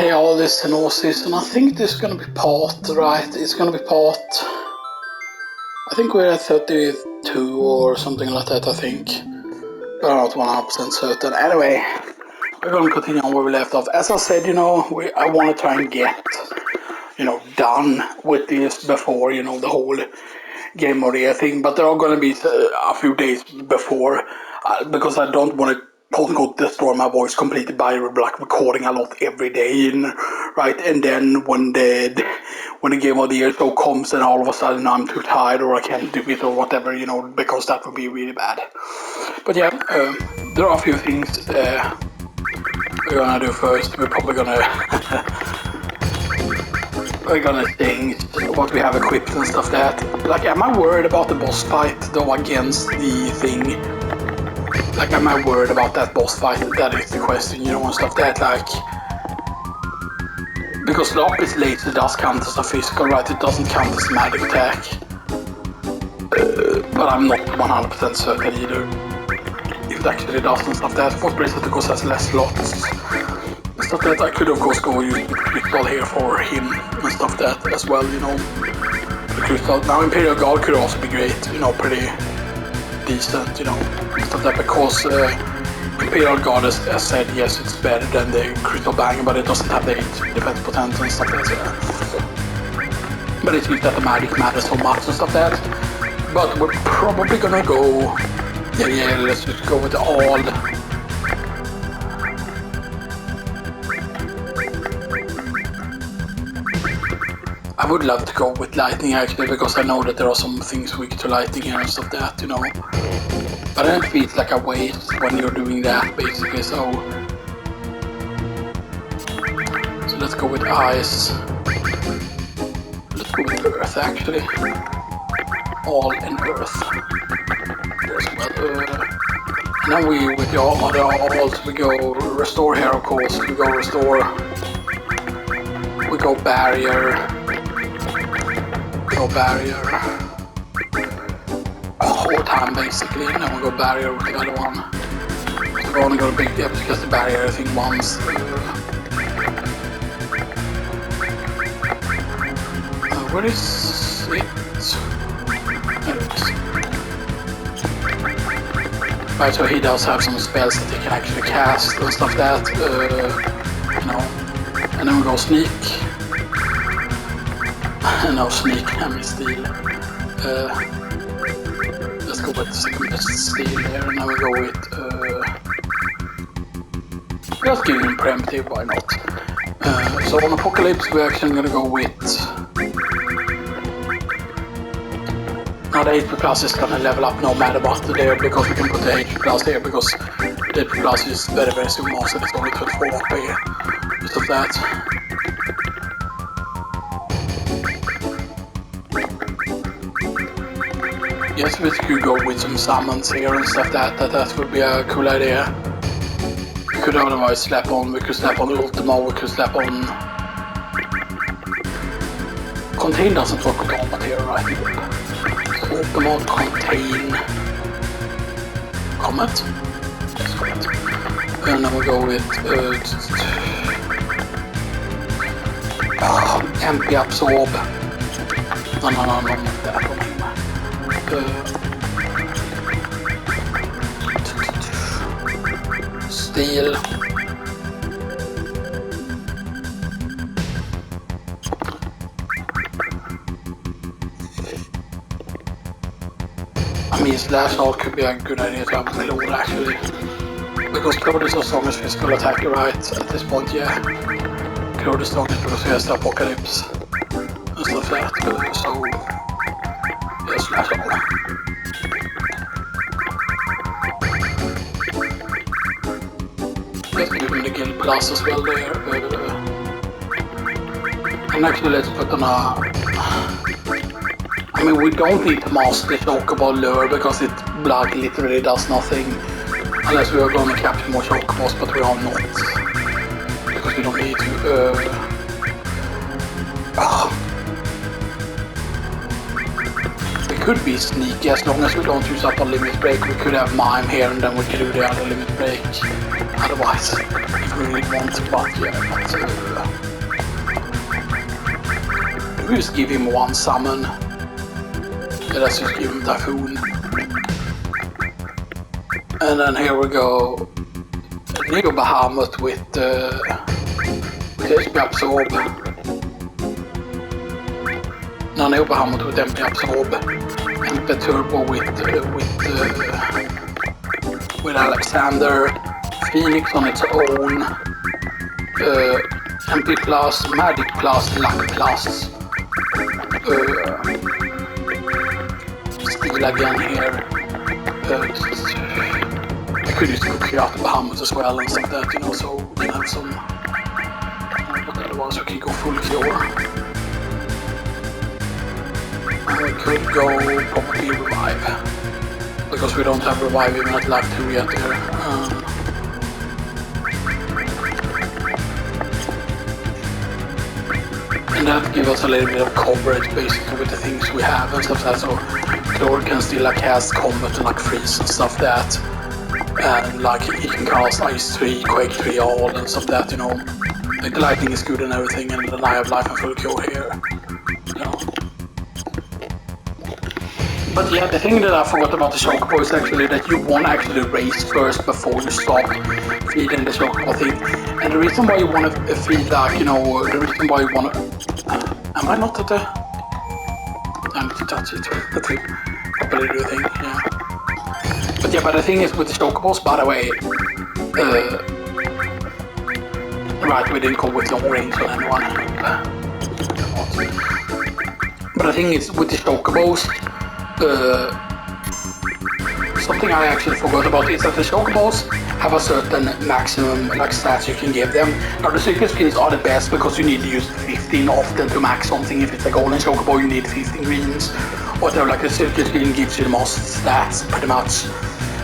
Hey, all this Xenoxis, and I think this is gonna be part, right? It's gonna be part. I think we're at 32 or something like that, I think. But I'm not 100% certain. Anyway, we're gonna continue on where we left off. As I said, I want to try and get, done with this before, the whole game of the year thing. But there are gonna be a few days before, because I don't want to quote-unquote destroy my voice completely by recording a lot every day, right? And then when the game of the year show comes and all of a sudden I'm too tired or I can't do it or whatever, because that would be really bad. But yeah, there are a few things we're gonna do first. We're probably gonna change what we have equipped and stuff like that. Like, am I worried about the boss fight though against the thing? Like, am I worried about that boss fight? That is the question, and stuff that, like... Because Lapis laser does count as a physical, right? It doesn't count as magic attack. But I'm not 100% certain either. If it actually does and stuff that. For Blizzard, of course, has less slots. Stuff that I could, of course, go use the crystal here for him and stuff that as well, The crystal. Now, Imperial Guard could also be great, pretty decent, stuff that, because Imperial Guard, as said, yes, it's better than the Crystal Bang, but it doesn't have the 8 defense potential and stuff like that. But it seems that the magic matters so much and stuff like that. But we're probably gonna go... Yeah, let's just go with all... I would love to go with lightning actually, because I know that there are some things weak to lightning here and stuff like that, But then it feels like a waste when you're doing that, basically, so let's go with ice. Let's go with earth, actually. All in earth. There's well, and then with the other alts, we go restore here, of course. We go restore. We go barrier. Go barrier. Whole time basically, and then we go barrier with the other one. So we're gonna go big depth because the barrier, I think, once. Where is it? There it is. Right, so he does have some spells that he can actually cast and stuff like that, And then we go sneak. No, sneak, I mean steal. Let's go with the second best steal here, and now we go with... just give him preemptive, why not? So on Apocalypse we're actually gonna go with... Now the HP plus is gonna level up no matter what there, because we can put the HP plus here, because the HP plus is very, very soon also, it's only 24 HP here. Just of that. Yes, we could go with some summons here and stuff that would be a cool idea. We could otherwise slap on, we could slap on Ultima, we could slap on... Contain doesn't work with all material, right? So Ultima, contain... Comet? Yes, Comet. And then we go with... MP absorb. No, not that one. Steel. I mean, slash art could be a good idea to have a load actually. Because Claude is the strongest physical attacker, right? At this point, yeah. Claude is strongest because he has the Apocalypse and stuff like that. So, yeah, slash art. Let's give him the guild plus as well there. And actually let's put on a... I mean, we don't need to master the Chocobo lure because it blood literally does nothing. Unless we are going to capture more Chocobos, but we are not. Because we don't need to... We could be sneaky as long as we don't use up our limit break. We could have mime here and then we could do the other limit break. otherwise, if we really want to, but yeah, we just give him one summon. Let's just give him Typhoon. And then here we go. Neo Bahamut with HP Absorb. No, Neo Bahamut with MP Absorb. MP Turbo with Alexander. Phoenix on its own. MP Plus, Magic Plus, Luck Plus. Steel again here. I could use Cookie out Bahamut as well and stuff like that, you know, so we can have some. But otherwise we can go full cure. And we could go probably revive. Because we don't have revive even at life 2 yet here. And that gives us a little bit of coverage basically with the things we have and stuff like that. So Chlor can still like cast combat and like freeze and stuff like that. And like he can cast Ice 3, Quake 3 all and stuff like that, you know. Like the lightning is good and everything, and then I have life and full cure here. You know. But yeah, the thing that I forgot about the Chocobo is actually that you want to actually race first before you stop feeding the Chocobo thing. And the reason why you want to feed like, you know, the reason why you want to... am I not at the... I need to touch it to properly do the thing, yeah. But yeah, but the thing is with the Chocobos, by the way, right, we didn't go with long range on anyone. But the thing is with the Chocobos, something I actually forgot about is that the Chocobos have a certain maximum like stats you can give them. Now the circus skins are the best because you need to use 15 often to max something. If it's a golden Chocobo, you need 15 greens. Whatever, like the circus skin gives you the most stats pretty much.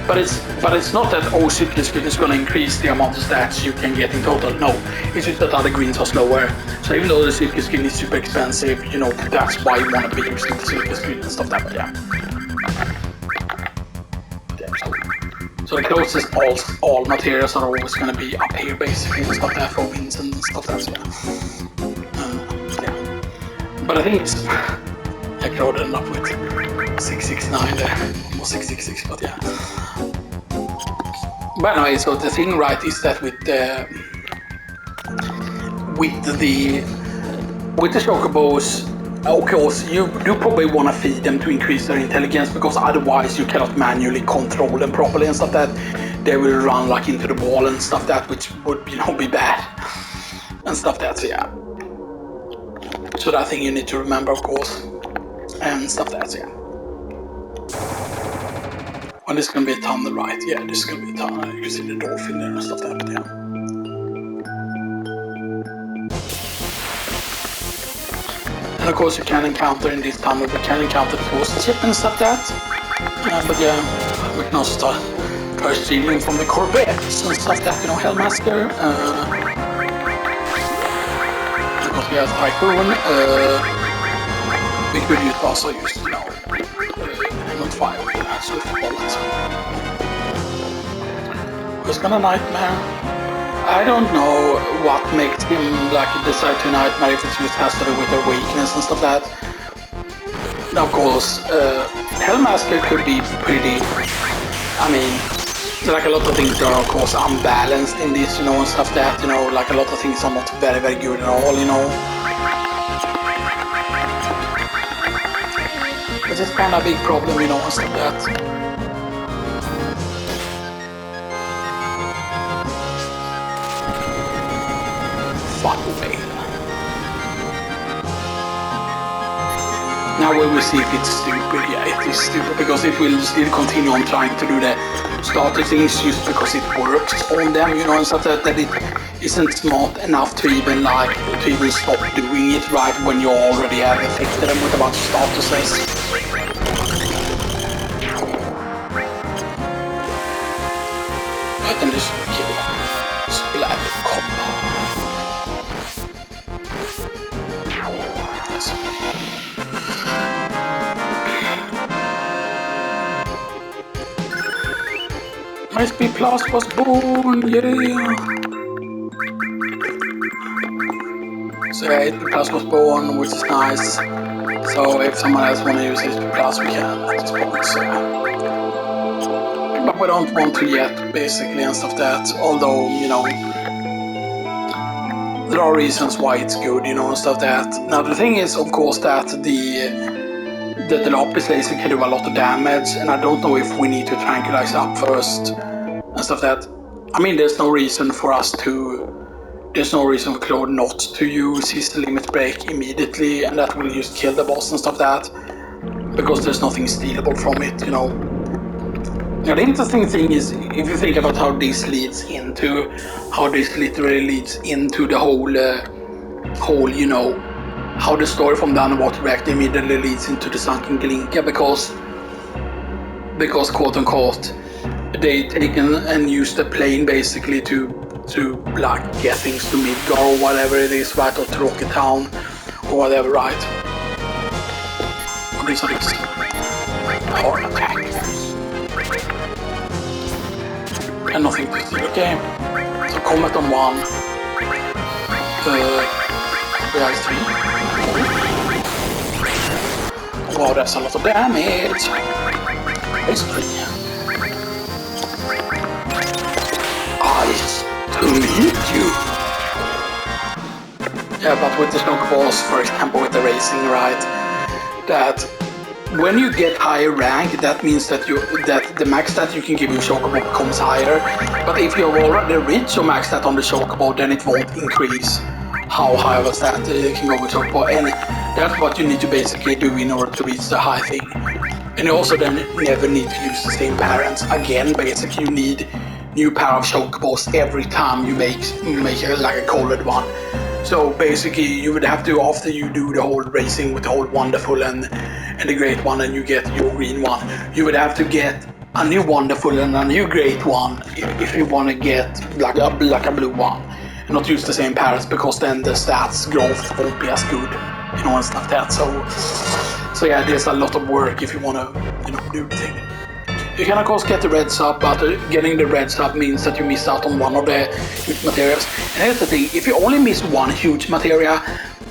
But it's not that all circus skin is going to increase the amount of stats you can get in total. No, it's just that other greens are slower. So even though the circus skin is super expensive, you know, that's why you want to be using the circus skin and stuff like that. Yeah. So the closest all materials are always going to be up here basically and stuff like that for wins and stuff like that. So yeah. But I think it's I could end up with 669 there, almost 666, but yeah. But anyway, so the thing, right, is that with the Chocobos, of course, you do probably want to feed them to increase their intelligence, because otherwise you cannot manually control them properly and stuff that they will run like into the wall and stuff that, which would, you know, be bad and stuff that, so yeah. So that thing you need to remember, of course, and stuff that, so yeah. Well, this is gonna be a tunnel, right? Yeah, this is gonna be a tunnel. You can see the dolphin there and stuff like that, yeah. And of course you can encounter in this tunnel, we can encounter the ghost ship and stuff like that. But yeah, we can also start first stealing from the corvettes and stuff like that, you know, Hellmaster. Because we have Typhoon, we could also use, you know, not fire, so bullet. Who's gonna Nightmare? I don't know what makes him like decide to Nightmare, if it's just has to do with their weakness and stuff like that. Now, of course, Hellmaster could be pretty, I mean, like a lot of things are of course unbalanced in this, you know, and stuff like that, you know, like a lot of things are not very, very good at all, you know. But it's kind of a big problem, you know, and stuff like that. Fuck away. Now we will see if it's stupid. Yeah, it is stupid because it will still continue on trying to do the starter things just because it works on them, you know, and stuff like that it isn't smart enough to even stop doing it right when you already have affected them with a bunch of starter things. But then this will kill Splatter combo. Yes. SP Plus was born, yeah! So yeah, SP Plus was born, which is nice. So if someone else wants to use SP Plus, we can at this point, so. But we don't want to yet, basically, and stuff that, although, you know, there are reasons why it's good, you know, and stuff that. Now the thing is, of course, that the Lapis laser can do a lot of damage, and I don't know if we need to tranquilize up first and stuff that. I mean, there's no reason for Claude not to use his limit break immediately, and that will just kill the boss and stuff that, because there's nothing stealable from it, you know. Now the interesting thing is, if you think about how this literally leads into the whole, you know, how the story from the underwater reactor immediately leads into the sunken Glinka, because quote unquote, they taken and used the plane basically to like get things to Midgar or whatever it is, right, or to Rocket Town or whatever, right? What is this? Hard attack. And nothing to see, okay? So Comet on 1. Ice 3. Wow, that's a lot of damage. Ice 3. Ice to meet you. Yeah, but with the Chocobo's, for example, with the racing, right? That when you get higher rank, that means that the max stat you can give your Chocobo becomes higher. But if you're already rich or max stat on the Chocobo, then it won't increase how high of a stat can go with Chocobo. And that's what you need to basically do in order to reach the high thing. And you also then never need to use the same parents. Again, basically you need new pair of Chocobos every time you make like a colored one. So basically you would have to, after you do the whole racing with the whole wonderful and the great one, and you get your green one, you would have to get a new wonderful and a new great one if you want to get like a blue one, and not use the same parents, because then the stats growth won't be as good, you know, and stuff like that. So yeah, there's a lot of work if you want to, you know, do the thing. You can of course get the red sub, but getting the red sub means that you miss out on one of the huge materials. And here's the thing, if you only miss one huge materia,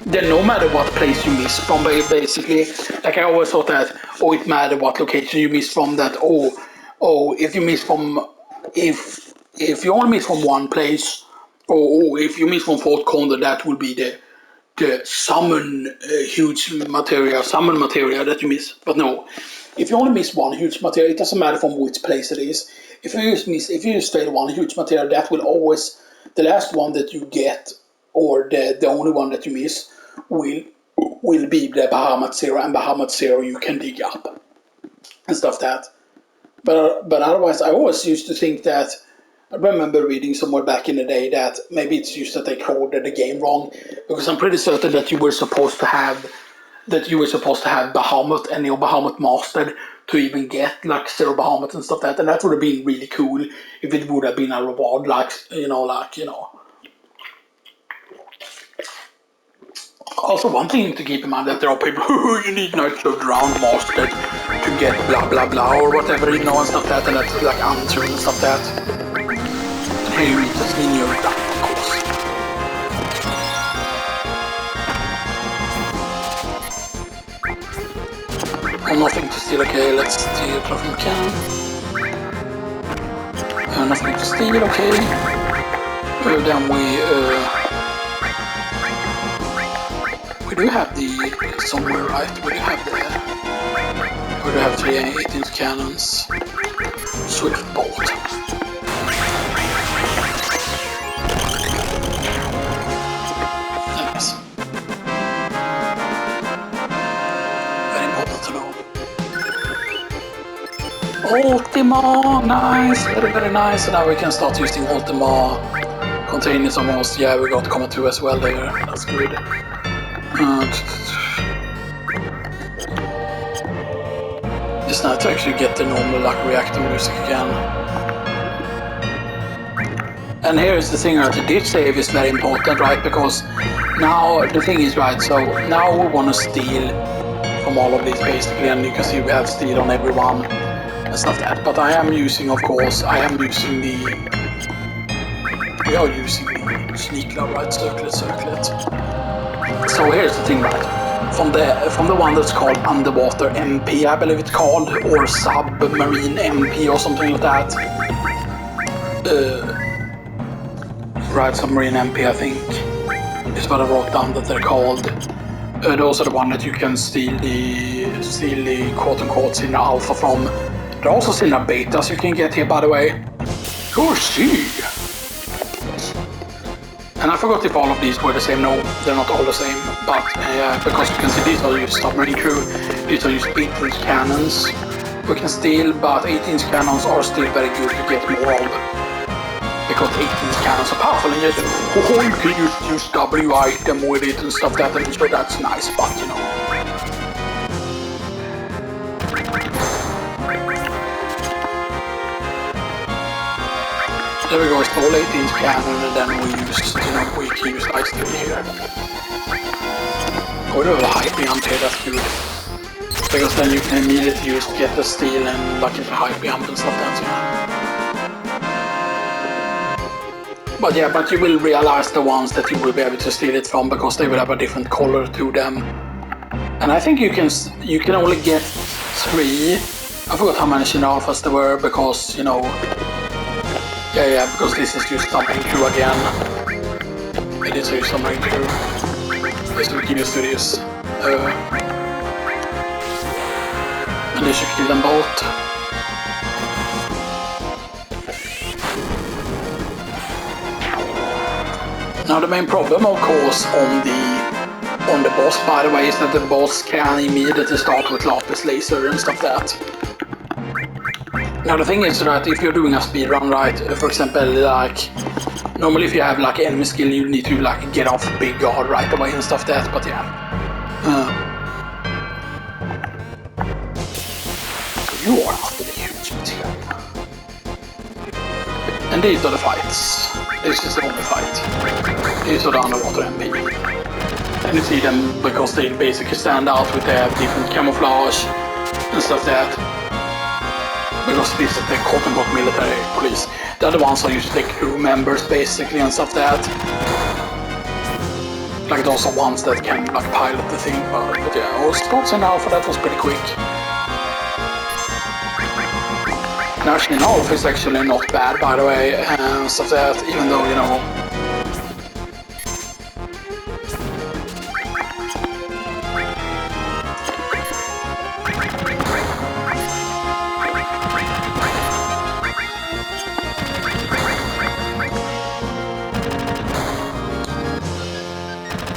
then no matter what place you miss from, basically, like I always thought that, oh, it matters what location you miss from, that, if you miss from, if you only miss from one place, or if you miss from Fort Condor, that will be the summon huge materia, that you miss. But no, if you only miss one huge material, it doesn't matter from which place it is. If you just fail one huge material, that will always, the last one that you get, or the only one that you miss, will be the Bahamut Zero, and Bahamut Zero you can dig up and stuff that. But otherwise, I always used to think that, I remember reading somewhere back in the day that maybe it's just that they coded the game wrong, because I'm pretty certain that you were supposed to have Bahamut and Neo Bahamut mastered to even get like Zero Bahamut and stuff like that, and that would have been really cool if it would have been a reward, Also, one thing to keep in mind, that there are people who you need Night Cloud Round mastered to get blah blah blah or whatever, you know, and stuff like that, and that's like untrue and stuff like that. And here you read this in your of course. Oh, nothing to steal, okay, let's steal from can. Nothing to steal, okay. Then we do have the somewhere, right? We do have 3 18-inch cannons. Swift bolt. Nice. Very important to know. Ultima, nice, very nice. And now we can start using Ultima containers almost. Yeah, we got Comet 2 as well there. That's good. It's nice to actually get the normal like reactor music again. And here is the thing, right? The ditch save is very important, right? Because now the thing is, right, so now we want to steal from all of these basically, and you can see we have steal on everyone and stuff that. But I am using, of course, we are using the sneak love, right? Circlet. So here's the thing, right? From the one that's called underwater MP, I believe it's called, or submarine MP or something like that. Right, submarine MP, I think, is what I wrote down that they're called. Those are the one that you can steal the quote-unquote Xeno Alpha from. There are also Xeno Betas you can get here, by the way. See. And I forgot if all of these were the same. No, they're not all the same. But because you can see these are used submarine crew, these are used 18-inch cannons we can steal, but 18-inch cannons are still very good to get more of. Because 18-inch cannons are powerful and yes, you can use W item with it and stuff that, and so that's nice, but you know. There we go, it's all 18-inch cannon, and then we can use ice 3 here. Oh, we have a high jump here, that's good. Because then you can immediately get the steel and like a high jump and stuff like that, But yeah, but you will realize the ones that you will be able to steal it from because they will have a different color to them. And I think you can only get 3. I forgot how many Xeno Alphas there were because, you know, yeah, because this is just submarine crew again. It is a submarine crew. So we can just do this. And they should kill them both. Now the main problem, of course, on the boss, by the way, is that the boss can immediately start with lapis laser and stuff like that. Now the thing is that if you're doing a speedrun, right, for example, like normally if you have like enemy skill, you need to like get off big guard right away and stuff like that. But yeah, you are after the huge material. And these are the fights. This is the only fight. These are the underwater MP. And you see them because they basically stand out with their different camouflage and stuff like that. Because this is the quote-unquote military police. The other ones are usually crew members basically and stuff like that. Like those are ones that can like pilot the thing, but yeah, I was spots in Alpha, that was pretty quick. And actually, Alpha is actually not bad, by the way, and stuff like that, even though, you know.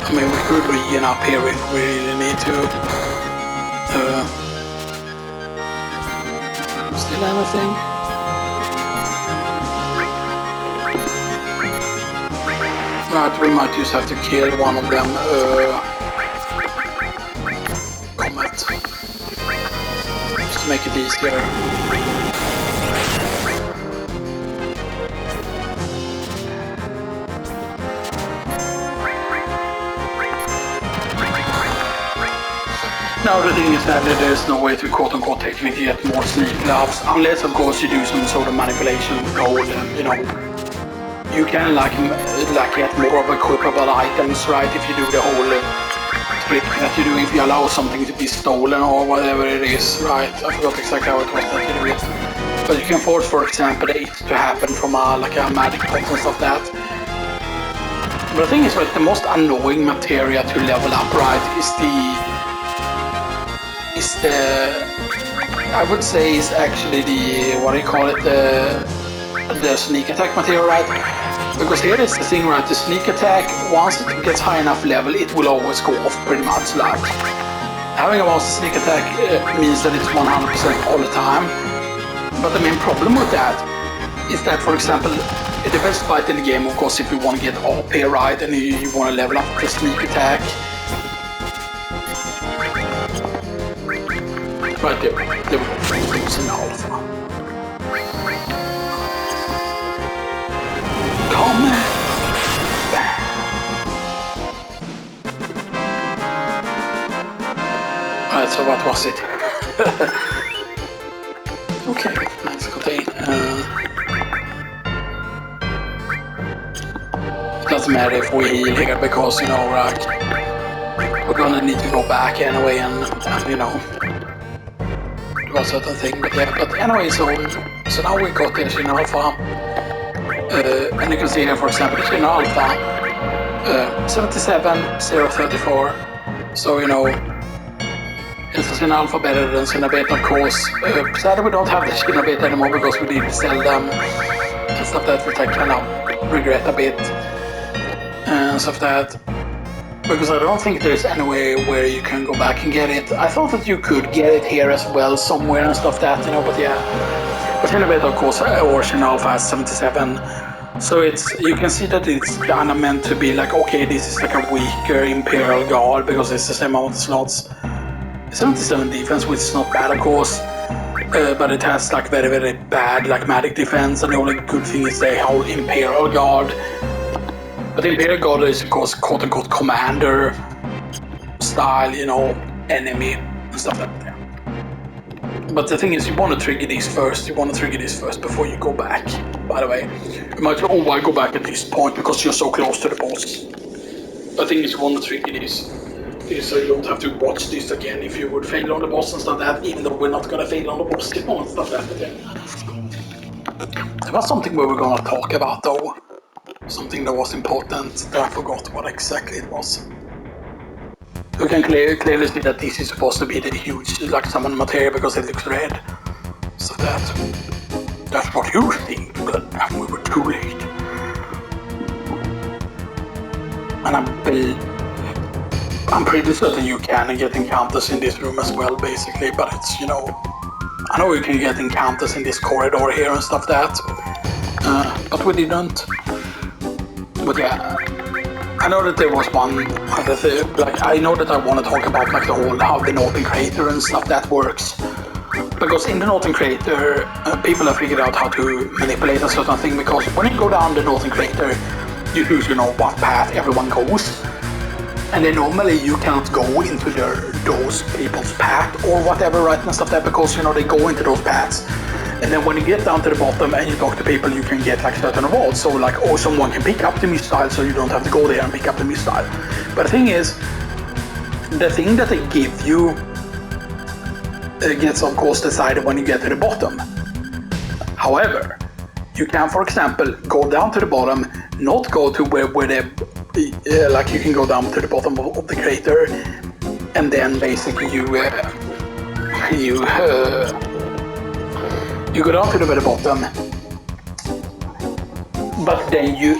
I mean, we could regen up here if we really need to. Still anything? Right, we might just have to kill one of them. Comet. Just to make it easier. Now the thing is that there's no way to quote-unquote technically get more sneak gloves, unless of course you do some sort of manipulation with gold and, you know, you can like get more of equipable items, right, if you do the whole trick that you do, if you allow something to be stolen or whatever it is, right, I forgot exactly how it was that you do it. But you can force, for example, the 8 to happen from like a magic box and stuff like that. But the thing is, like, the most annoying materia to level up, right, is I would say is actually the, what do you call it, the sneak attack material, right? Because here is the thing, right, the sneak attack, once it gets high enough level, it will always go off pretty much, like. Having a master sneak attack means that it's 100% all the time. But the main problem with that is that, for example, the best fight in the game, of course, if you want to get AP, right, and you want to level up the sneak attack, right there was an alpha. Come on! Right, so what was it? Okay, let's contain. It doesn't matter if we heal here because, you know, like, we're gonna need to go back anyway and you know, do a certain thing. But yeah, but anyway, so now we got this in alpha. And you can see here, for example, in alpha, 77,034. So, you know, it's in alpha better than Xenoxis beta, of course. Sadly, we don't have the Xenoxis beta anymore because we did sell them and stuff that, which I kind of regret a bit. And stuff that, because I don't think there's any way where you can go back and get it. I thought that you could get it here as well somewhere and stuff that, you know, but yeah. But Xenoxis beta, of course, Ocean Alpha has 77. So you can see that it's kind of meant to be like, okay, this is like a weaker Imperial Guard because it's the same amount of slots. 77 defense, which is not bad, of course, but it has like very, very bad like magic defense, and the only good thing is the whole Imperial Guard. But the Imperial Guard is, of course, quote-unquote commander style, you know, enemy and stuff like that. But the thing is, you want to trigger these first. You want to trigger these first before you go back. By the way, you might say, oh, why go back at this point because you're so close to the boss. The thing is, you want to trigger these so you don't have to watch this again if you would fail on the boss and stuff like that. Even though we're not gonna fail on the boss, you know, and stuff like that. There was something we were gonna talk about though. Something that was important that I forgot what exactly it was. You can clearly see that this is supposed to be the huge like summon material because it looks red. So that's what you think, but we were too late. And I'm pretty certain you can get encounters in this room as well, basically, but it's, you know, I know you can get encounters in this corridor here and stuff that, but we didn't. But yeah, I know that there was one other thing, like, I know that I want to talk about like the whole, how the Northern Crater and stuff that works. Because in the Northern Crater, people have figured out how to manipulate a certain thing, because when you go down the Northern Crater, you choose, you know, what path everyone goes. And then normally you cannot go into those people's path or whatever, right, and stuff like that, because, you know, they go into those paths. And then when you get down to the bottom and you talk to people, you can get like certain rewards. So like, oh, someone can pick up the missile, so you don't have to go there and pick up the missile. But the thing is, the thing that they give you gets of course decided when you get to the bottom. However, you can, for example, go down to the bottom, not go to where like you can go down to the bottom of the crater, and then basically you go down to the very bottom, but then you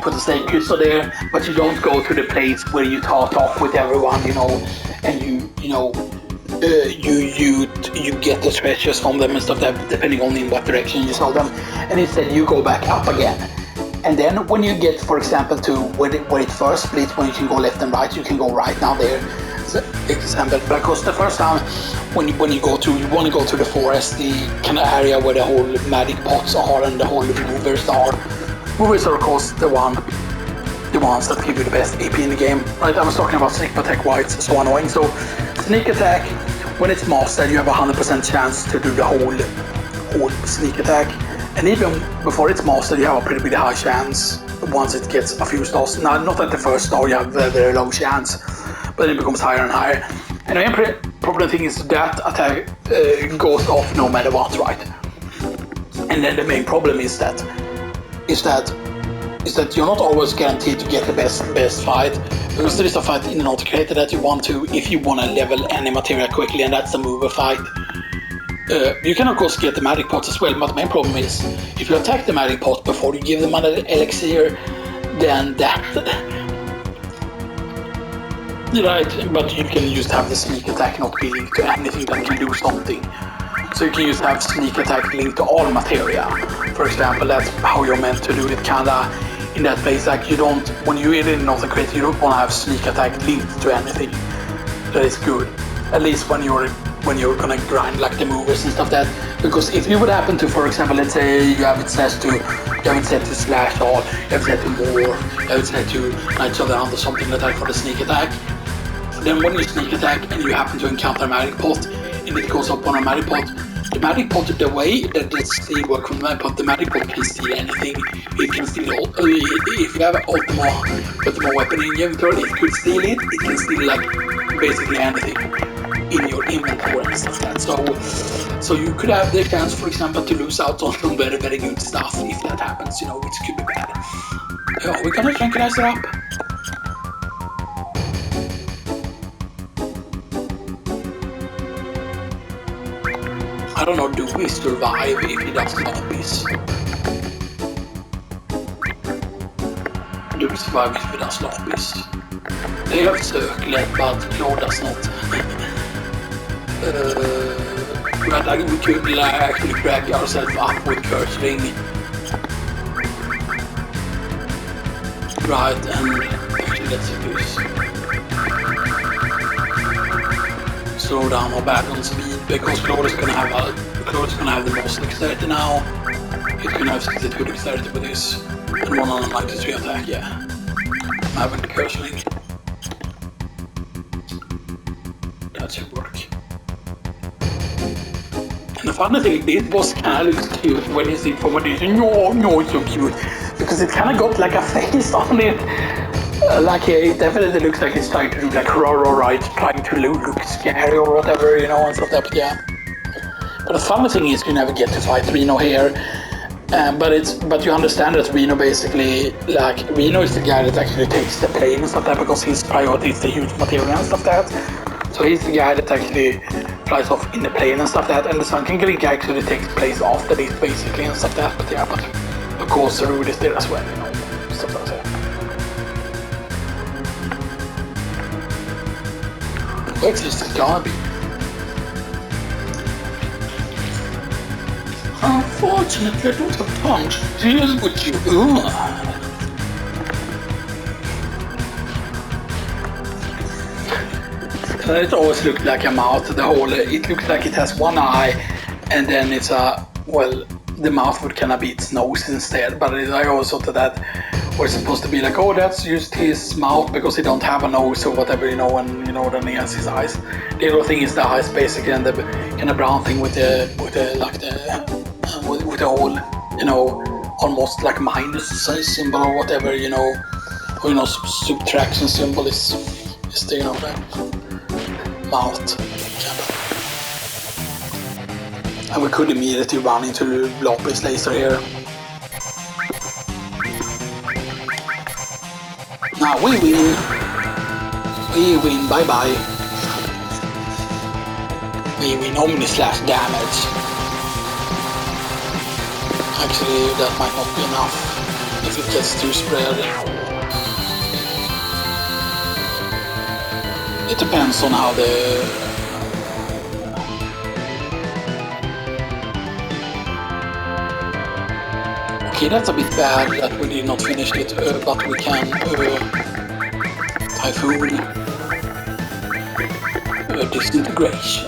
put a snake crystal there, but you don't go to the place where you talk with everyone, you know, and you get the treasures from them and stuff that, depending on in what direction you sell them, and instead you go back up again. And then when you get, for example, to where it first splits, when you can go left and right, you can go right now there. So, example, because the first time when you want to go to the forest, the kind of area where the whole magic pots are and the whole movers are. Movers are, of course, the ones that give you the best AP in the game. Right? I was talking about sneak attack, why it's so annoying. So sneak attack, when it's mastered, you have a 100% chance to do the whole sneak attack. And even before it's mastered, you have a pretty high chance once it gets a few stars. Now, not at the first star, you have a very low chance, but it becomes higher and higher. And the main problem thing is that attack goes off no matter what, right? And then the main problem is that you're not always guaranteed to get the best fight, because there is a fight in the Northern Crater that you want to, if you want to level any material quickly, and that's the mover fight. You can of course get the magic pots as well, but the main problem is if you attack the magic pot before you give them an elixir, then that right, but you can just have the sneak attack not be linked to anything that can do something. So you can just have sneak attack linked to all materia. For example, that's how you're meant to do it, kinda in that place. Like you don't, when you're in Northern Crater, you don't want to have sneak attack linked to anything. That is good, at least when you're gonna grind like the movers and stuff that, because if it would happen to, for example, let's say you have it set to slash all, you have it set to more, you have it set to Knights of the Round or something like that for the sneak attack, then when you sneak attack and you happen to encounter a magic pot and it goes up on a magic pot, the magic pot, the way that the steal works from the magic pot, the magic pot can steal anything. It can steal all. If you have an Ultima weapon in your inventory, it could steal it. It can steal like basically anything in your inventory and stuff like that. So you could have the chance, for example, to lose out on some very, very good stuff if that happens, you know, which could be bad. Yeah, we're gonna tranquilize it up. I don't know, do we survive if he does lobbies? Do we survive if he does lobbies? They have circlet, but Claude does not. But like, we could actually drag ourselves up with cursing. Right, and actually let's do this. Slow down our back on speed because Claude is gonna have the most dexterity now. He's gonna have 62 dexterity with this and 193 attack, yeah. I'm having the cursing. That should work. And the funny thing, this was kinda looks cute when you see it from a distance. No, it's so cute. Because it kinda got like a face on it. Like it definitely looks like it's trying to do like right, trying to look scary or whatever, you know, and stuff like that, but yeah. But the funny thing is you never get to fight Reno here. But you understand that Reno basically, like, Reno is the guy that actually takes the plane and stuff like that because his priority is the huge material and stuff like that. So he's the guy that actually flies off in the plane and stuff like that, and the Sunken Greek actually takes place after this basically and stuff like that, but yeah, but of course the Rude is there as well, you know, stuff like that. What's this gonna be? Unfortunately, I don't have time to deal with you. It always looked like a mouth, the whole, it looks like it has one eye, and then it's a, well, the mouth would kind of be its nose instead, but I always thought that was supposed to be like, oh, that's just his mouth because he don't have a nose or whatever, you know, and you know, then he has his eyes. The other thing is the eyes basically, and the kind of brown thing with the whole, you know, almost like minus symbol or whatever, you know, or, you know, subtraction symbol is the, you know, the mouth. And we could immediately run into the Lopez laser here. Now we win. We win, bye bye. We win Omni-slash damage. Actually, that might not be enough if it gets too spread. It depends on how the... Okay, that's a bit bad that we did not finish it, but we can Typhoon disintegration.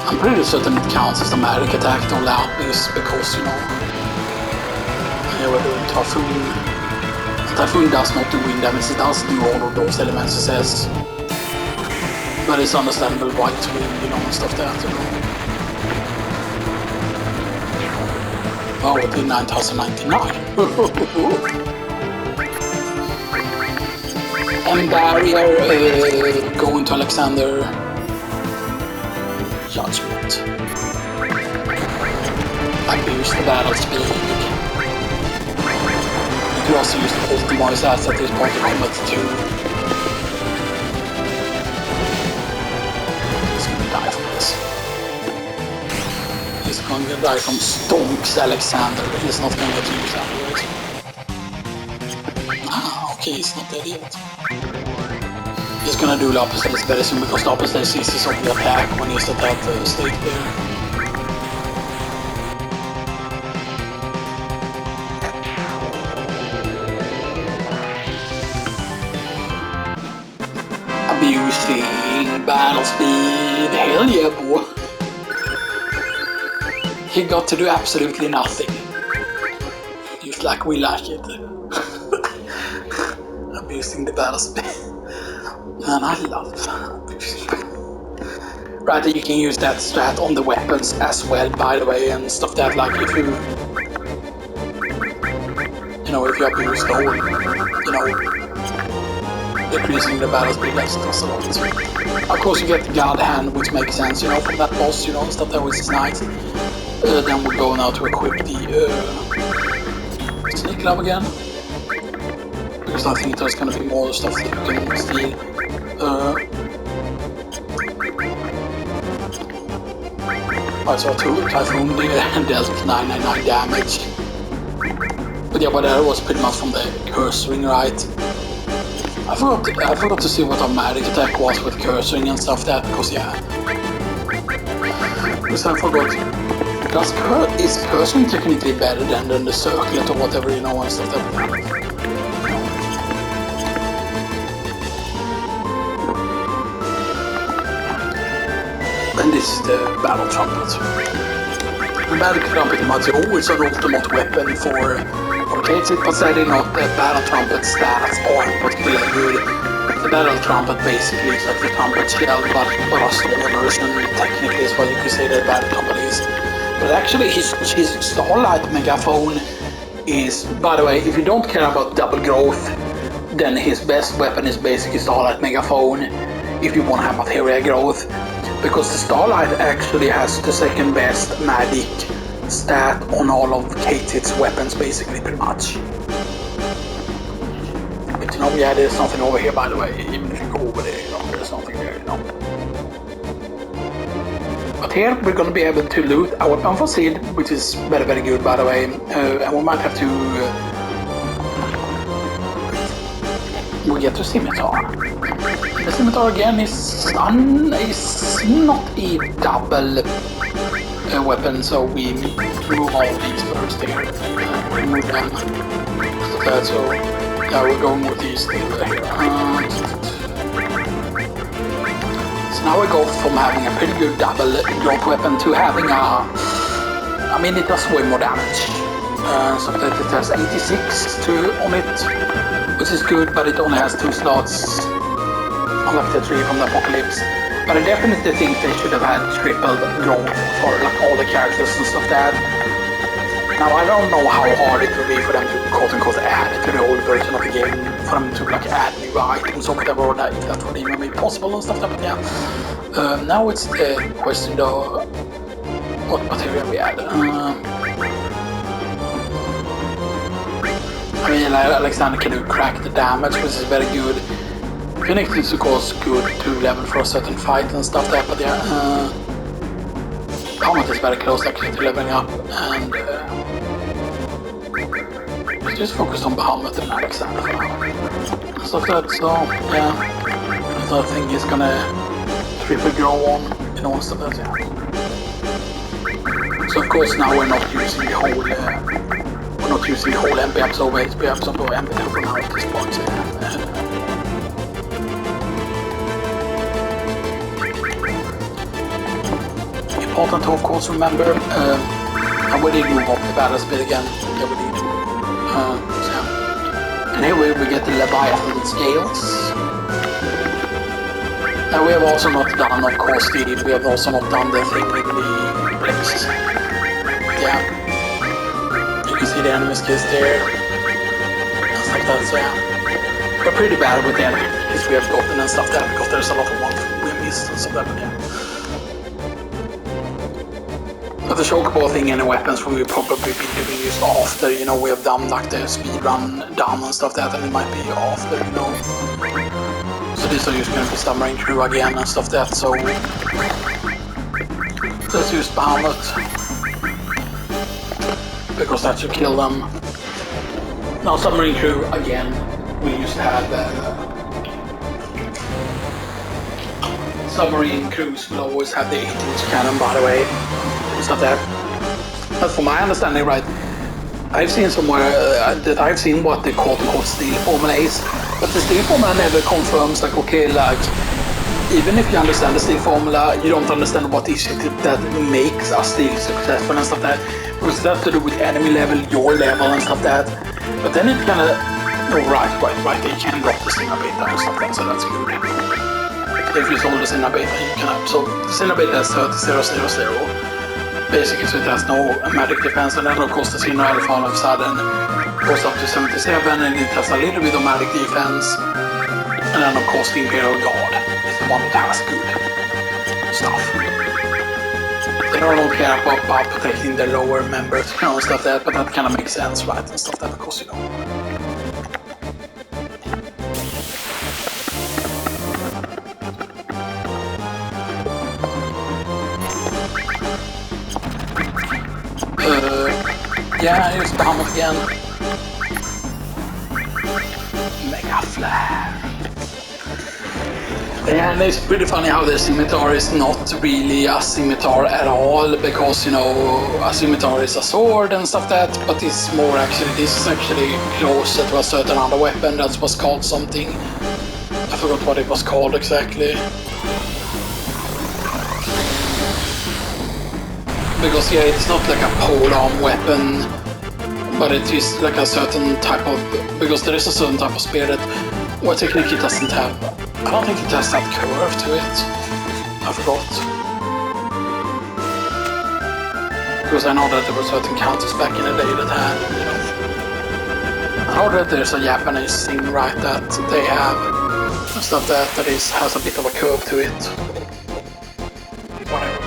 I'm pretty certain it counts as a magic attack on Lapis because, you know, we're doing Typhoon. Typhoon does not do wind damage, it does do all of those elements, it says. But it's understandable why it's wind, you know, and stuff like that, you know. Oh, it did 9099. And barrier going to Alexander. Judgment. Abuse the battle speed. You could also use the optimize as at this point in combat too. He's going to die from Stonks Alexander. He's not going to get used afterwards. Ah, okay, he's not dead yet. He's going to do Lapis Lace very soon because Lapis Lace is his only attack when he's at that state there. Abusing battle speed. Hell yeah, boy. He got to do absolutely nothing. Just like we like it. using the battle speed. Man, I love right, you can use that strat on the weapons as well, by the way, and stuff that, like, if you know, if you abuse the whole, you know, decreasing the battle speed, that's a lot. Of course, you get the God Hand, which makes sense, you know, from that boss, you know, and stuff that, which is nice. Then we'll go now to equip the Sneak Glove again. Because I think there's gonna be more stuff that you can steal. I saw 2 Typhoon dealt 999 damage. But yeah, but that was pretty much from the cursoring, right? I forgot to see what our magic attack was with cursoring and stuff that, because yeah. Because I forgot. Is cursoring technically better than the circlet or whatever, you know, and stuff that. And this is the battle trumpet. The battle trumpet is always an ultimate weapon for arcades, but sadly not the battle trumpet stats aren't particularly good. The battle trumpet basically is like the trumpet shell, but a smaller version, technically is what you could say that the battle trumpet is. But actually his Starlight Megaphone is, by the way, if you don't care about double growth, then his best weapon is basically Starlight Megaphone, if you want to have materia growth. Because the Starlight actually has the second best magic stat on all of Katie's weapons, basically, pretty much. But you know, yeah, there's nothing over here, by the way, even if you go over there, you know, there's nothing there, you know. But here, we're gonna be able to loot our weapon for seed, which is very, very good, by the way, and we might have to... we get to Scimitar. The Scimitar again is not a double weapon, so we remove all these first here. Remove them. So yeah, we're going with these here. So now we go from having a pretty good double growth weapon to having a... I mean, it does way more damage. So that it has 86 on it, which is good, but it only has 2 slots. Unlike the 3 from the Apocalypse. But I definitely think they should have had triple growth for like all the characters and stuff that. Now I don't know how hard it would be for them to quote-unquote add to the old version of the game, for them to like add new items or whatever, or that, if that would even be possible and stuff like that, but yeah. Now it's the question though, what material we add. I mean, Alexander can do crack the damage, which is very good. Phoenix is of course good to level for a certain fight and stuff there, but yeah, Comet is very close actually to leveling up, and just focus on Bahamut and Alexander for now. Stuff that, so yeah, I think he's gonna triple grow on, you know, stuff that, yeah. So of course now we're not using the whole MP ups over HP ups or MP for now at this point, yeah. Important to of course remember, and we did move up the battle speed again, yeah we did. So, and here we get the Leviathan scales. And we have also not done, of course, we have also not done the thing with the bricks. Yeah. You can see the enemy skills there. And stuff like that, so yeah. We're pretty bad with the enemy skills we have gotten and stuff there, because there's a lot of ones we missed and stuff like that, but yeah. But the chocobo thing and the weapons we will probably be doing just after, you know, we have done like the speedrun down and stuff that, and it might be after, you know. So these are just going to be submarine crew again and stuff that, so let's use Bahamut, because that should kill them. Now submarine crew again, we used to have submarine crews will always have the 18-inch cannon, by the way. Stuff there. But from my understanding, right, I've seen somewhere that I've seen what they quote-unquote steel formula is, but the steel formula never confirms, like, okay, like, even if you understand the steel formula, you don't understand what is it that makes a steel successful and stuff that, because it has to do with enemy level, your level and stuff that. But then it kind of Oh, right, they can drop the Cinnabeta and stuff, so that's good. If you sold the Cinnabeta, you can have, so the Cinnabeta has 30,000. Basically, so it has no magic defense, and then of course the Sinner Alpha all of a sudden goes up to 77, and it has a little bit of magic defense, and then of course the Imperial Guard is the one that has good stuff. They don't care about protecting their lower members, you know, stuff like that, but that kind of makes sense, right, and stuff like that, because, you know. Yeah, just Bahamut again. Mega Flare. And it's pretty funny how the scimitar is not really a scimitar at all, because, you know, a scimitar is a sword and stuff like that, but it's more actually, this is actually closer to a certain other weapon that was called something. I forgot what it was called exactly. Because yeah, it's not like a polearm weapon, but it is like a certain type of, because there is a certain type of spear that, well, technically it doesn't have, I don't think it has that curve to it. I forgot. Because I know that there were certain counters back in the day that had, you know, I know that there's a Japanese thing, right, that they have stuff that has a bit of a curve to it. Whatever.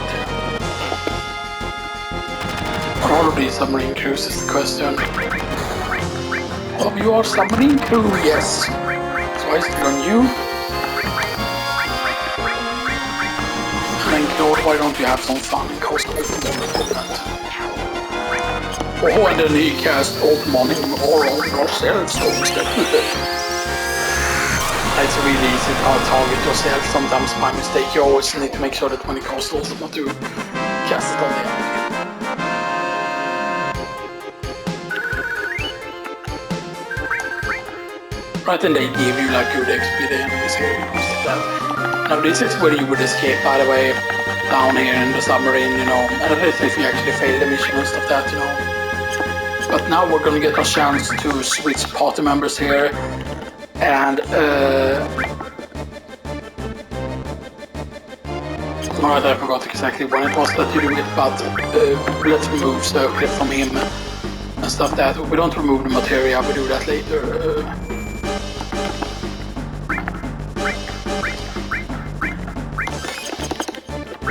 All of these submarine crews is the question. Oh, you are submarine crew, yes. So I still on you. Thank God, why don't you have some fun in Coastal Movement? Oh, and then he cast Old-Money or on yourself, so instead. It's really easy to target yourself sometimes by mistake. You always need to make sure that when you cast Ultimate, you cast it on the enemy. Right, and they give you like good XP, the enemies here, because of that. Now this is where you would escape, by the way, down here in the submarine, you know, and at least if you actually fail the mission and stuff like that, you know. But now we're gonna get a chance to switch party members here, and alright, I forgot exactly when it was that you do it, but let's remove Circle from him and stuff like that. We don't remove the materia, we do that later.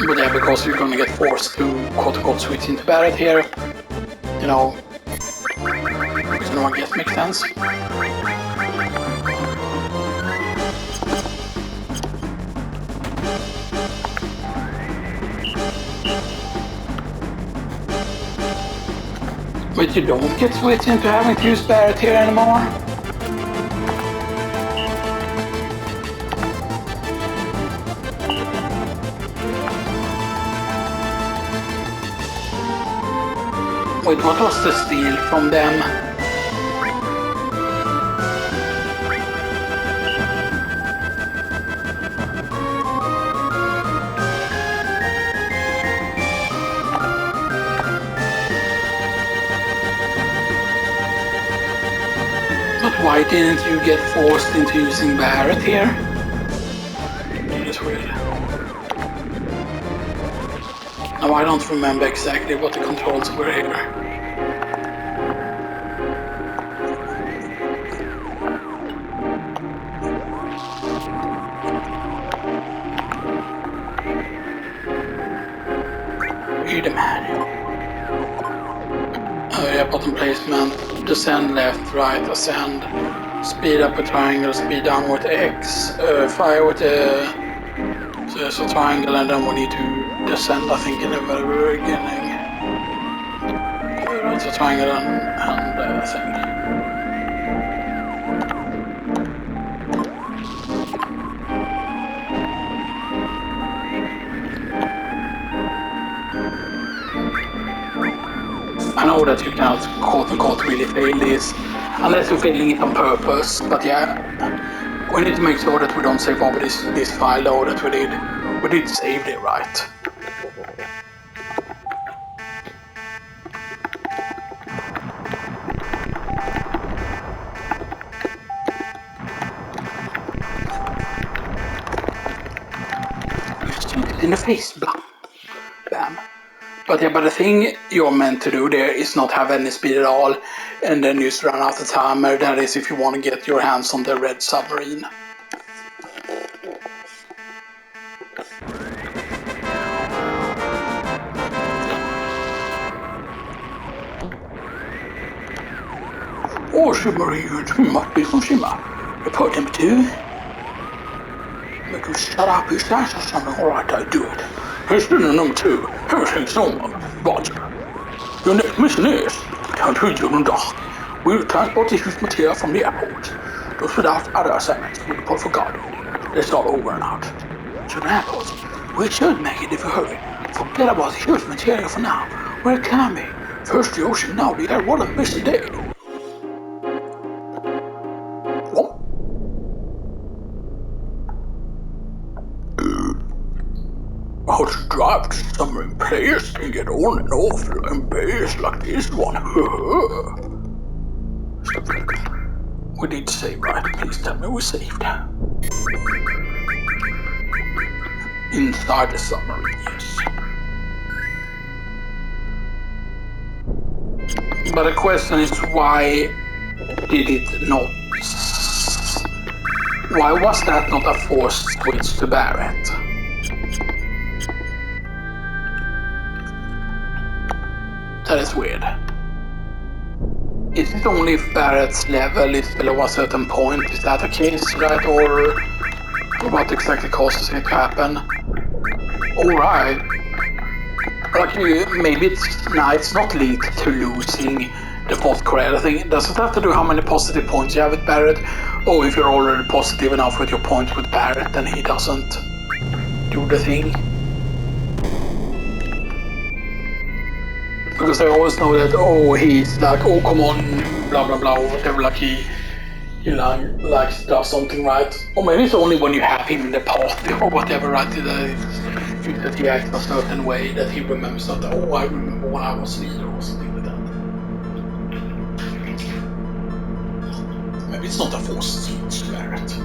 But yeah, because you're gonna get forced to quote-unquote switch into Barrett here, you know, which no one gets, makes sense. But you don't get switched into having to use Barrett here anymore. Wait, what was the steal from them? But why didn't you get forced into using Barrett here? That is weird. Now I don't remember exactly what the controls were here. Read the manual. Oh yeah, bottom placement. Descend left, right, ascend. Speed up with triangle, speed down with X. Fire with the so triangle, and then we need to descend, I think, in the very beginning. It's a triangle and ascend. I know that you cannot quote-unquote really fail this, unless you're failing it on purpose, but yeah, we need to make sure that we don't save over this file though that we did. We did save it, right? in the face. Bam. Bam. But yeah, but the thing you're meant to do there is not have any speed at all, and then just run out the timer. That is if you want to get your hands on the red submarine. Åh, submarine, Martin som simmar. Report number 2. Make him shut up, his ass or something. Alright, I do it. Here's number 2. Everything's normal. Roger. Your next mission is return to Union Dock. We will transport the huge material from the airport. Those without other assignments will report for guarding. It's not over and out. To the airport. We should make it if we hurry. Forget about the huge material for now. We're coming. First the ocean, now the air. What a busy day. How to drive to submarine players and get on and off and base like this one. We need to save, right? Please tell me we saved. Inside the submarine, yes. But the question is, why did it not... Why was that not a forced switch to Barrett? That is weird. Is it only if Barrett's level is below a certain point? Is that the case, right? Or what exactly causes it to happen? Alright. Like, maybe it's not linked to losing the post credit thing. Does it have to do how many positive points you have with Barrett? Or if you're already positive enough with your points with Barrett, then he doesn't do the thing? Because I always know that, oh, he's like, oh, come on, blah, blah, blah, or whatever, like he likes, does something right. Or maybe it's only when you have him in the party or whatever, right, that he acts a certain way that he remembers that, oh, I remember when I was leader or something like that. Maybe it's not a forced switch, Barrett.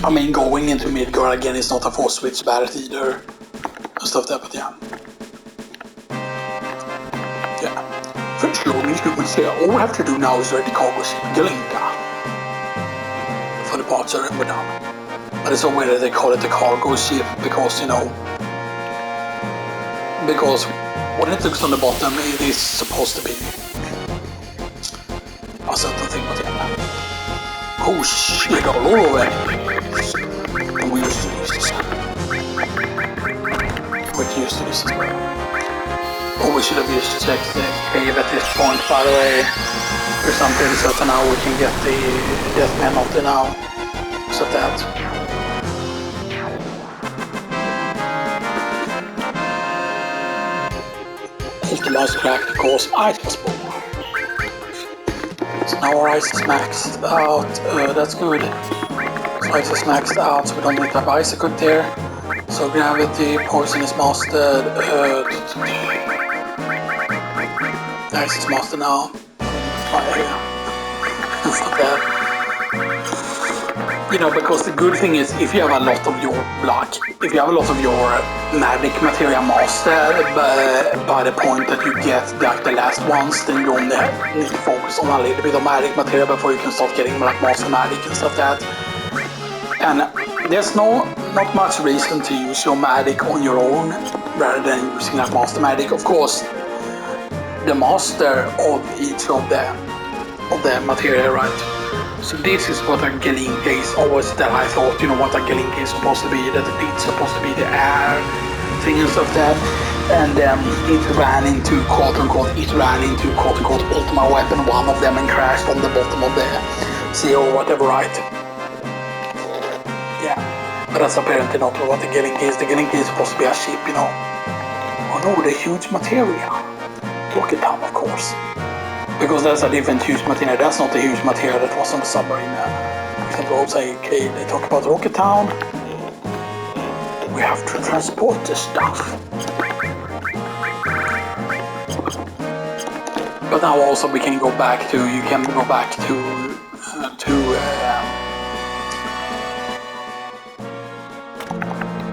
I mean, going into Midgard again is not a forced switch, Barrett, either. And stuff there, but yeah. French loading humans here. All we have to do now is ready the cargo ship Galinka for departure and we're done. But it's so weird that they call it the cargo ship because, you know, because when it looks on the bottom, it is supposed to be a certain thing, but yeah. Oh shit, all over it. And we used to this. We're used to this as well. Oh, we should have used to check the cave at this point, by the way, or something, so that now we can get the death penalty now. So that. If the last crack, of course, ice was born. So now our ice is maxed out, that's good. So ice is maxed out, so we don't need to have ice cooked there. So gravity, poison is mastered, ice is mastered now. Fire. And stuff there. You know, because the good thing is, if you have a lot of your magic material mastered by the point that you get like the last ones, then you only need to focus on a little bit of magic material before you can start getting like master magic and stuff like that. And there's not much reason to use your magic on your own rather than using like master magic. Of course, the master of each of the material, right? So this is what a Galinka is always that I thought, you know, what a Galinka is supposed to be, that it's supposed to be the air thing and stuff that. And then it ran into quote-unquote ultimate weapon, one of them, and crashed on the bottom of the sea or whatever, right? Yeah, but that's apparently not what the Galinka is. The Galinka is supposed to be a ship, you know. Oh no, the huge material. Rocket Town, of course. Because that's a different huge material. That's not the huge material that was on the submarine. You can go say, okay, they talk about Rocket Town. We have to transport the stuff. But now also we can go back to,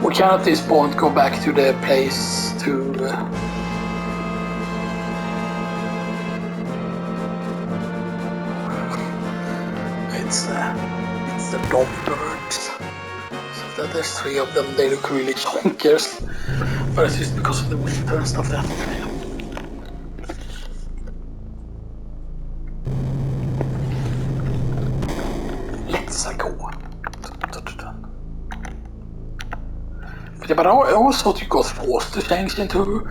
we we can at this point go back to the place to... it's the Dombirds. So that there's 3 of them, they look really chonkers. But it's just because of the winter and stuff that. Let's go. But I always thought you got forced to change into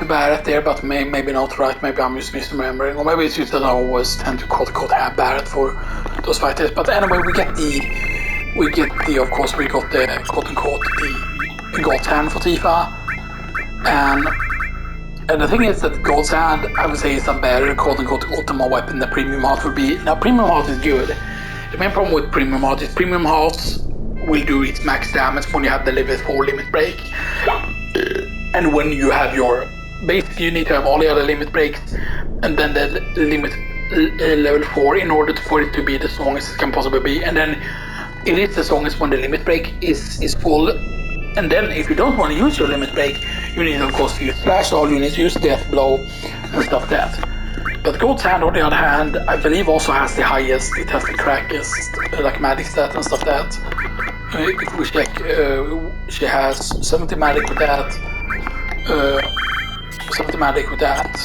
Barret there, but maybe not, right? Maybe I'm just misremembering, or maybe it's just that I always tend to quote have Barret for those fighters. But anyway, we get the of course we got the quote unquote the God's Hand for Tifa, and the thing is that God's Hand, I would say, is a better quote unquote ultimate weapon than Premium Heart would be. Now Premium Heart is good. The main problem with Premium Heart is Premium Heart will do its max damage when you have the level 4 limit break, and when you have your basically you need to have all the other limit breaks and then the limit level 4 in order for it to be the strongest it can possibly be, and then it is the strongest when the limit break is full, and then if you don't want to use your limit break, you need of course to use Flash All, you need to use Death Blow and stuff like that. But God's Hand, on the other hand, I believe also has the highest, it has the crackest, like magic stat and stuff like that. If we check, she has 70 magic with that, 70 magic with that.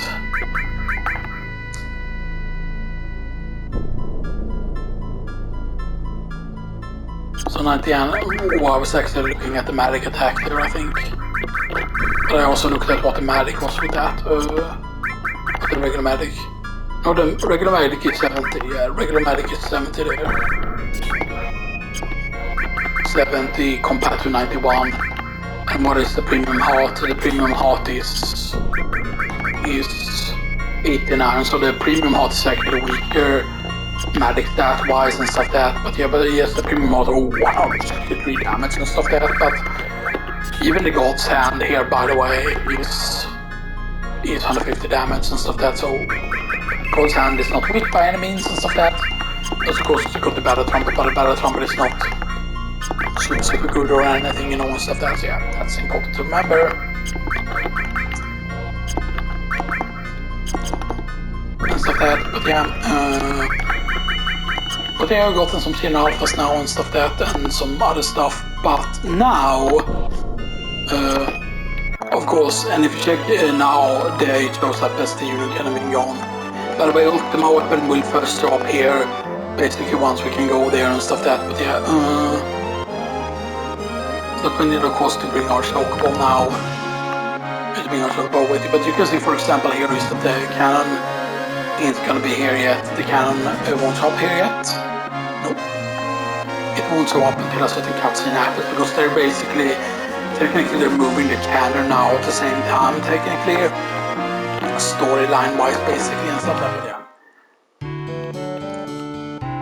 So 99, I was actually looking at the magic attack there, I think. But I also looked at what the magic was with that, the regular magic. No, the regular magic is 70, yeah, regular magic is 70 there. 70 compared to 91. And what is the Premium Heart? The Premium Heart is 89, so the Premium Heart is actually weaker magic stat wise and stuff like that. But yeah, yes, the Premium Heart, oh wow, 63 damage and stuff like that. But even the God's Hand here, by the way, is 150 damage and stuff like that. So God's Hand is not weak by any means and stuff like that. But of course you got the Battle Trumpet, but the Battle Trumpet is not super good or anything, you know, and stuff like that. So yeah, that's important to remember. And stuff like that, but yeah, I've gotten some Xeno Alphas now and stuff like that, and some other stuff. But now, of course, and if you check now, it shows up as the unique enemy gone. By the way, Ultima weapon will first drop here, basically once we can go there and stuff like that. But yeah, but we need of course to bring our Chocobo now. To bring our Chocobo with you. But you can see, for example, here is that the cannon isn't gonna be here yet. The cannon won't show up here yet. Nope. It won't show up until a certain cutscene happens, because they're technically they're moving the cannon now at the same time, technically. Storyline wise basically and stuff like that.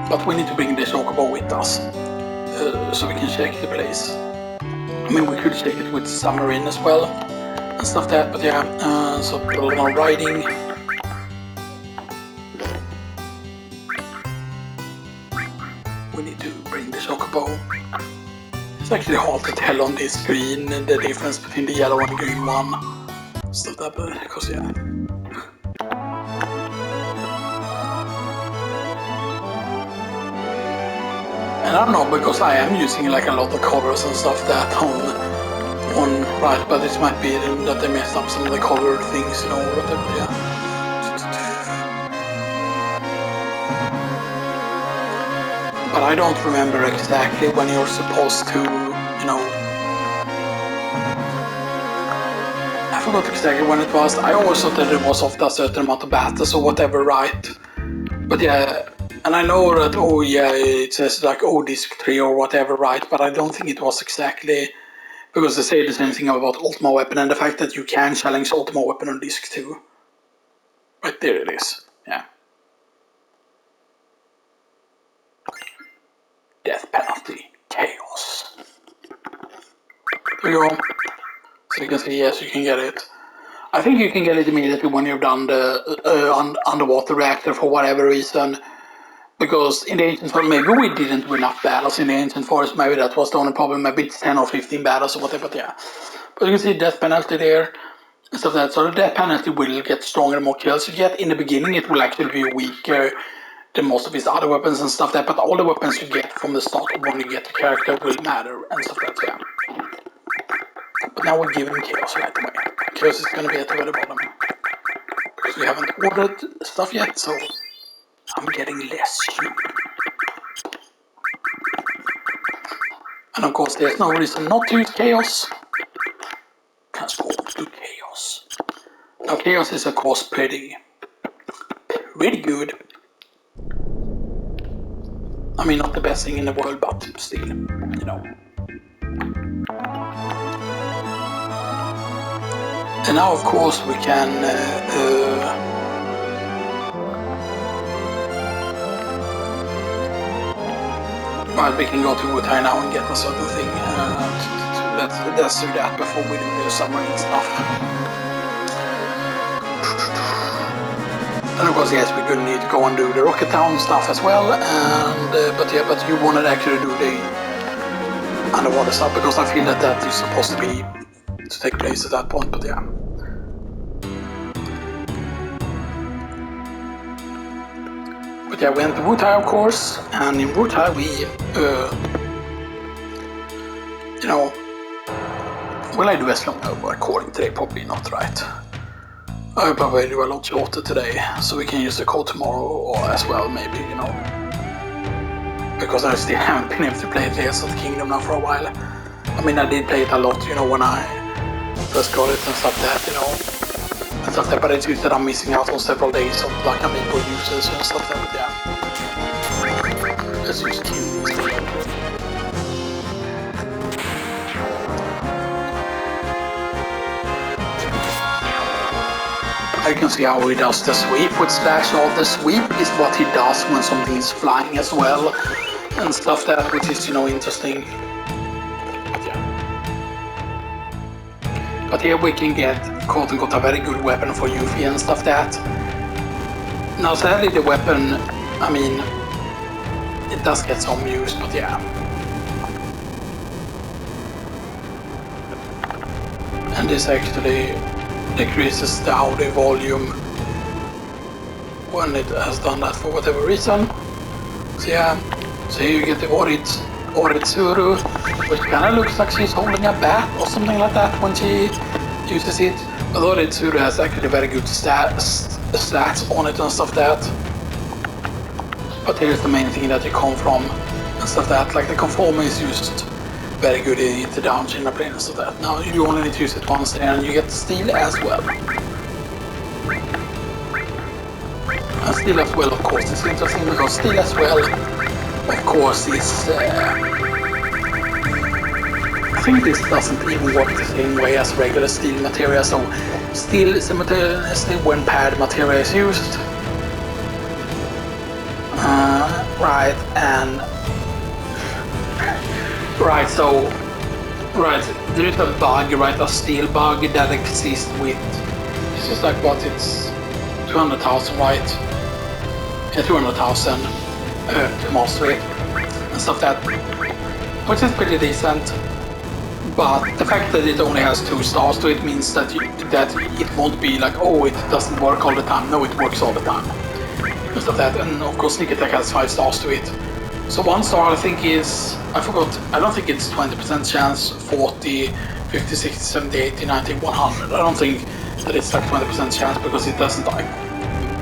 But we need to bring the Chocobo with us, so we can check the place. I mean, we could check it with Submarine as well and stuff like that, but yeah, so we're now riding. We need to bring the Chocobo. It's actually hard to tell on this screen the difference between the yellow and green one. Stuff like that, because yeah. And I don't know, because I am using like a lot of colors and stuff that on right, but it might be that they messed up some of the color things, you know, or whatever, yeah. But I don't remember exactly when you're supposed to, you know, I forgot exactly when it was. I always thought that it was after a certain amount of battles or whatever, right? But yeah, and I know that, oh yeah, it says like, oh, disc 3 or whatever, right? But I don't think it was exactly, because they say the same thing about Ultima Weapon and the fact that you can challenge Ultima Weapon on disc 2. Right there it is, yeah. Death penalty, chaos. There you go. So you can see, yes, you can get it. I think you can get it immediately when you've done the underwater reactor for whatever reason. Because in the Ancient Forest, maybe we didn't win enough battles in the Ancient Forest, maybe that was the only problem, maybe it's 10 or 15 battles or whatever, but yeah. But you can see death penalty there, and stuff like that, so the death penalty will get stronger the more kills you get. In the beginning it will actually be weaker than most of his other weapons and stuff like that, but all the weapons you get from the start when you get the character will matter and stuff like that, yeah. But now we're giving Chaos right away. Chaos is gonna be at the very bottom. Because we haven't ordered stuff yet, so I'm getting less sheep. And of course there's no reason not to use Chaos. Let's go to Chaos. Now Chaos is of course pretty good. I mean, not the best thing in the world, but still, you know. And now of course we can well, we can go to Wutai now and get a certain thing. Let's do that before we do the submarine stuff. And of course, yes, we're gonna need to go and do the Rocket Town stuff as well. And but you wanted to actually do the underwater stuff because I feel that is supposed to take place at that point. But yeah. But yeah, we went to Wutai, of course, and in Wutai we, you know, will I do as long as we're recording today? Probably not, right? I'll probably do a lot shorter today, so we can use the code tomorrow or as well, maybe, you know. Because I still haven't been able to play Tears of the Kingdom now for a while. I mean, I did play it a lot, you know, when I first got it and stuff like that, you know. And stuff like that, but it's just that I'm missing out on several days of like amiibo users and stuff like that, yeah. Let's just kill these things. You can see how he does the sweep with Slash. All the sweep is what he does when something is flying as well and stuff like that, which is, you know, interesting. But yeah. But here we can get quote unquote a very good weapon for Yuffie and stuff like that. Now sadly the weapon, I mean, it does get some use, but yeah. And this actually decreases the audio volume when it has done that for whatever reason. So yeah, so here you get the Oritsuru, which kind of looks like she's holding a bat or something like that when she uses it. But Oritsuru has actually very good stats on it and stuff like that. But here's the main thing that you come from and stuff like that, like the conformer is used very good in the down China plane and stuff like that. Now you only need to use it once there and you get steel as well. And steel as well, of course, is interesting because steel as well, of course, is I think this doesn't even work the same way as regular steel material, so steel is a material still when paired material is used. Right, and there is a bug, right, a steel bug that exists with, it's just like what, it's 200,000, right? Yeah, 200,000 to master it and stuff like that, which is pretty decent. But the fact that it only has 2 stars to it means that it won't be like, oh, it doesn't work all the time. No, it works all the time. And stuff like that, and of course Sneak Attack has 5 stars to it. So 1 star I think is, I forgot, I don't think it's 20% chance, 40, 50, 60, 70, 80, 90, 100. I don't think that it's like 20% chance because it doesn't like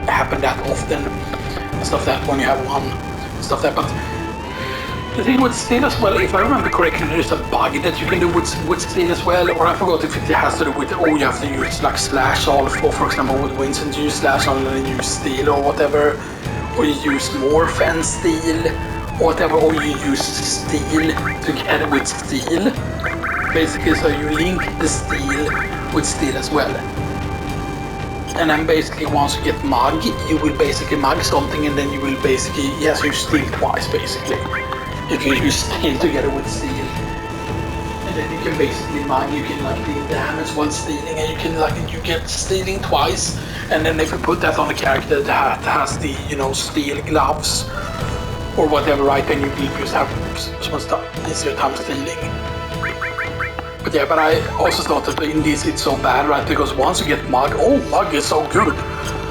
happen that often and stuff like that when you have 1 stuff like that. But the thing with steel as well, if I remember correctly, there's a bug that you can do with steel as well, or I forgot if it has to do with, oh, you have to use like slash all for example with Winston, you use slash all and then use steel or whatever, or you use morph and steel. Whatever, or you use steel together with steel. Basically, so you link the steel with steel as well. And then basically once you get mug, you will basically mug something and then you will basically, yes, use steel twice basically. You can use steel together with steel. And then you can basically mug, you can like deal damage while stealing and you can like, you get stealing twice. And then if you put that on a character that has the, you know, steel gloves or whatever, right? Then you just have so much easier time stealing. But yeah, but I also thought that in this it's so bad, right? Because once you get Mug, oh, Mug is so good.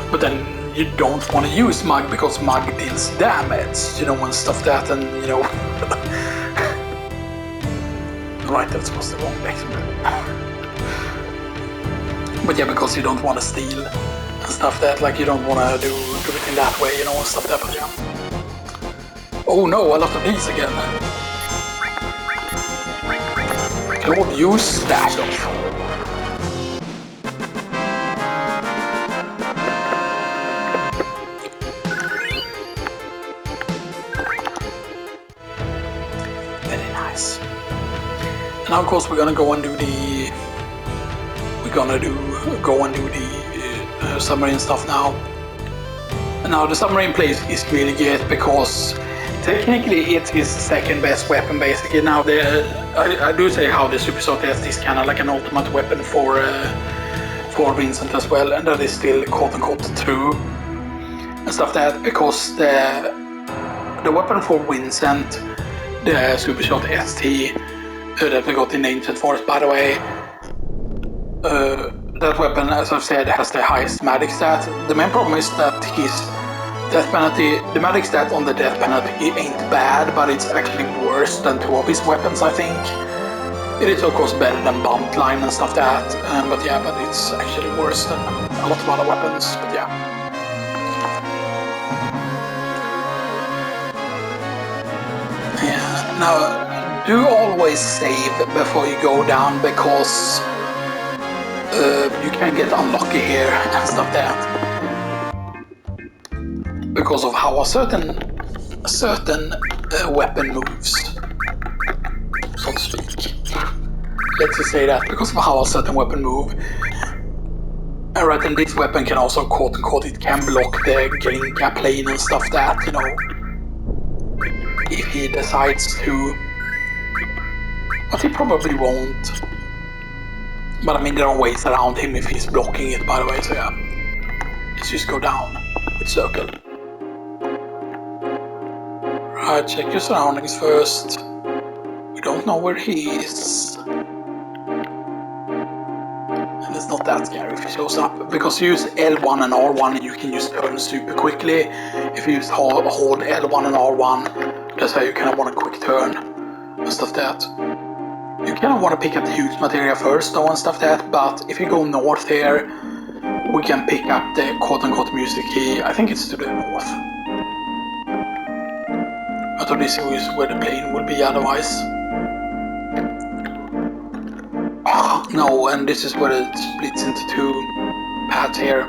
But then you don't want to use Mug because Mug deals damage, you know, and stuff that, and you know. Right, that was the wrong base. But yeah, because you don't want to steal and stuff that, like you don't want to do it in that way, you know, and stuff that, but yeah. Oh no, a lot of these again. Can use stash off. Very nice. And now of course we're gonna go and do the submarine stuff now. And now the submarine place is really good because technically it is the second best weapon basically. Now I do say how the Super Shot S is kind of like an ultimate weapon for Vincent as well, and that is still quote unquote true and stuff that, because the weapon for Vincent, the Super Shot ST that we got in the Ancient Forest, by the way, that weapon, as I've said, has the highest magic stat. The main problem is that his death penalty, the magic stat on the death penalty ain't bad, but it's actually worse than two of his weapons, I think. It is of course better than Buntline and stuff that, but yeah, but it's actually worse than a lot of other weapons, but yeah. Yeah, now do always save before you go down, because you can get unlucky here and stuff that, because of how a certain weapon moves, so to speak. Let's just say that, because of how a certain weapon moves. Alright, and this weapon can also quote unquote, it can block the Glinka plane and stuff that, you know, if he decides to. But he probably won't. But I mean, there are ways around him if he's blocking it, by the way, so yeah. Let's just go down with circle. Right, check your surroundings first. We don't know where he is. And it's not that scary if he shows up, because you use L1 and R1 you can just turn super quickly. If you use hold L1 and R1, that's how you kind of want a quick turn and stuff that. You kind of want to pick up the huge materia first though and stuff that, but if you go north here, we can pick up the quote-unquote music key. I think it's to the north. I thought this is where the plane would be otherwise. Oh, no, and this is where it splits into two paths here.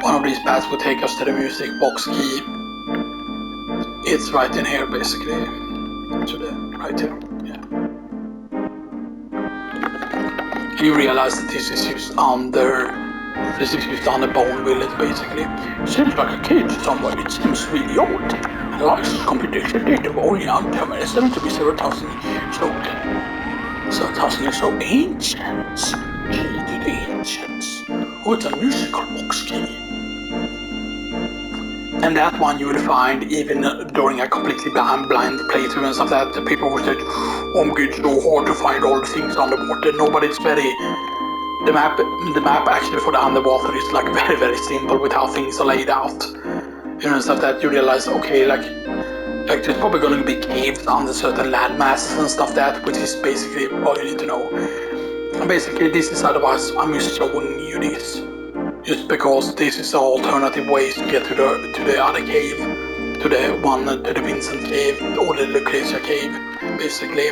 One of these paths will take us to the music box key. It's right in here basically. To the right here. You realize that this is used under Bone Village basically. Seems like a kid somewhere, it seems really old. And the license computation date of only undetermined, estimated to be several thousand years old. So 1,000 years old. Ancients. Key to the ancients. Oh, it's a musical box key. And that one you will find even during a completely blind playthrough and stuff that the people will say, oh my god, it's so hard to find all the things underwater. No, but it's very, the map actually for the underwater is like very, very simple with how things are laid out. You know, stuff that you realize, okay, like there's probably going to be caves under certain land masses and stuff that, which is basically all you need to know. And basically this is otherwise, I'm just showing you this. Just because this is the alternative ways to get to the other cave, to the Vincent cave or the Lucrezia cave, basically.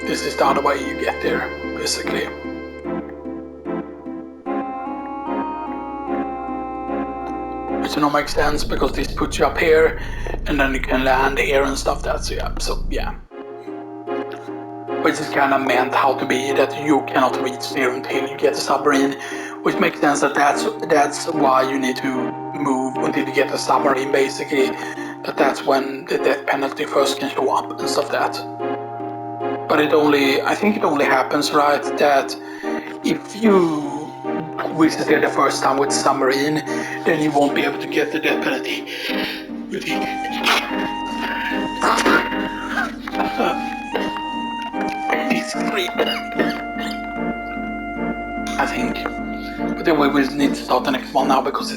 This is the other way you get there, basically. Which don't make sense because this puts you up here, and then you can land here and stuff. That so yeah. Which is kind of meant how to be that you cannot reach there until you get the submarine. Which makes sense that that's why you need to move until you get the submarine, basically. That's when the death penalty first can show up and stuff that. But I think it only happens, right, that if you visit there the first time with submarine, then you won't be able to get the death penalty. 83. I think. But then we will need to start the next one now because